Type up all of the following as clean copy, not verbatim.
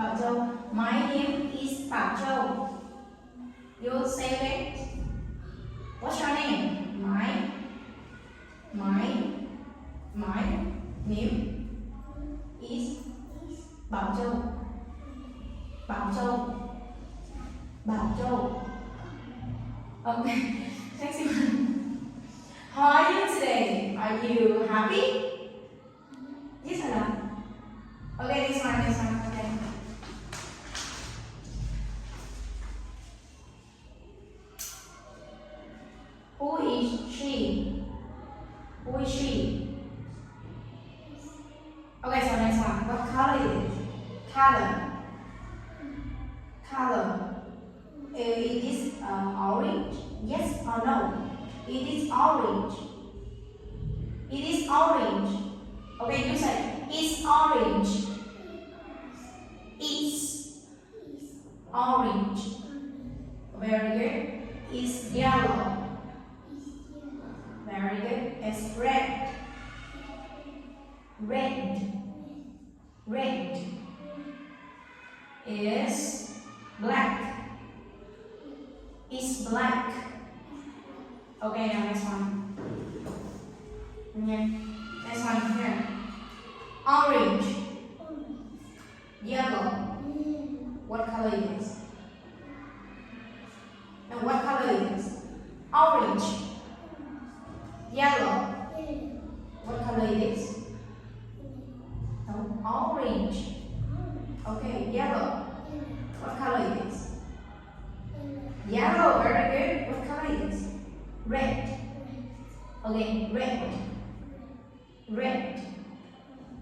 Bảo Châu. My name is Bảo Châu. You say it. What's your name? My name is Bảo Châu. Bảo Châu. Bảo Châu. Okay. Next one. How are you today? Are you happy? Yes or no? Okay, this one. Okay. Who is she? Who is she? Okay, so next one. What color is it? Color. It is orange. Yes or no? It is orange. It is orange. Okay, you say it's orange. It's orange. Very good. It's yellow. Very good. It's red. Red. Is black. It's black. Okay, now next one. Okay. Next one here. Orange. Yellow. What color it is? And what color it is? Orange. Yellow. What color it is? No, orange. Okay, yellow. What color it is? Yellow, very good. What color it is? Red. Okay, red.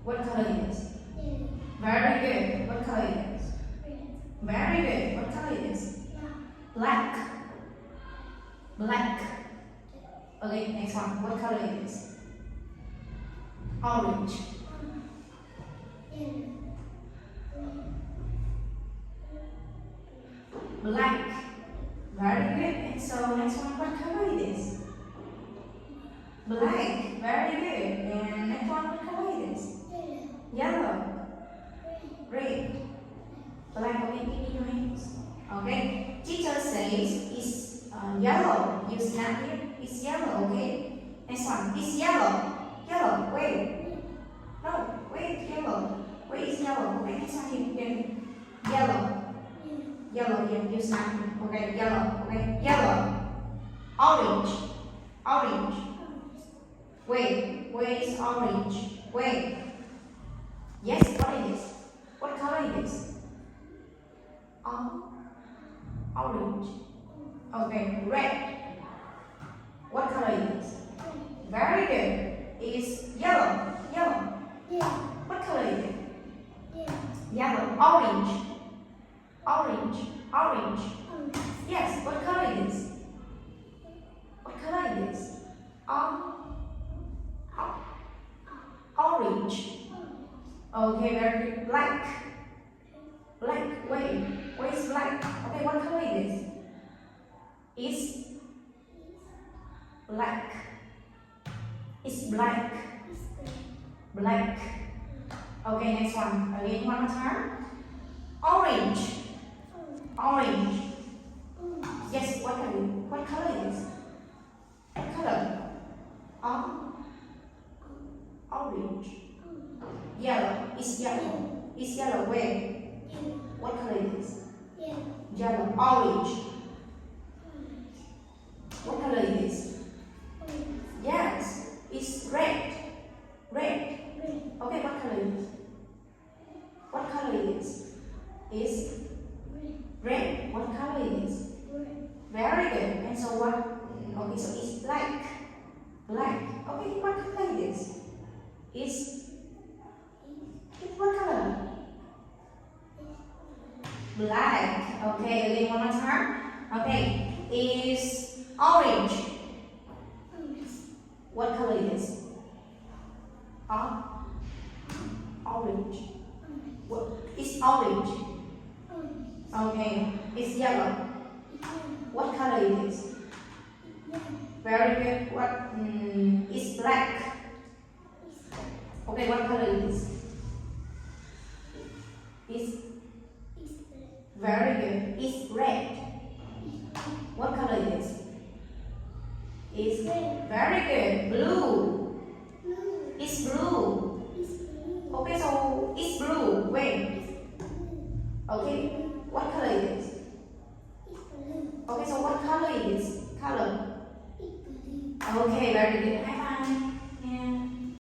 What color it is? Very good. What color it is? Very good. What color it is? Black. Okay, next one. What color it is? Orange. Black. Very good. And so next one, what color it is? Black. Very good. And next one, what color it is? Yellow. Red. Black. Okay, give me your hands. Okay. Teacher says it's yellow. You snap here. It's yellow. Okay. Next one. It's yellow. Yellow. Wait. No. Wait. Yellow. Wait. It's yellow. Okay. Next one here. Yellow. Yellow, yeah, you snap. Okay, yellow. Okay, yellow. Orange. Wait, where is orange? Wait. Yes, what it is? What color it is? Orange. Okay, red. What color it is? Very good. It's yellow. What color is it? Yellow. Orange. Yes, what color it is? What color it is? Orange. Okay, very good. Black. Wait, where is black? Okay, what color it is? It's black. It's black. Okay, next one. Again, one more time. Orange. Yes, what color it is? What color? Orange. Yellow. It's yellow. Where? What color it is? Yellow. Orange. What color it is? Yes, it's red. Okay, what color it is? What color it is? It's red. What color it is? Very good. And so what? Okay, so it's black. Okay, what color it is? It's what color? Black. Okay, again one more time. Okay, is orange. What color it is? Orange. What? It's orange. Okay, it's yellow. What color it is? Very good. What? It's black. Okay, what color it is? It's Very good. Blue.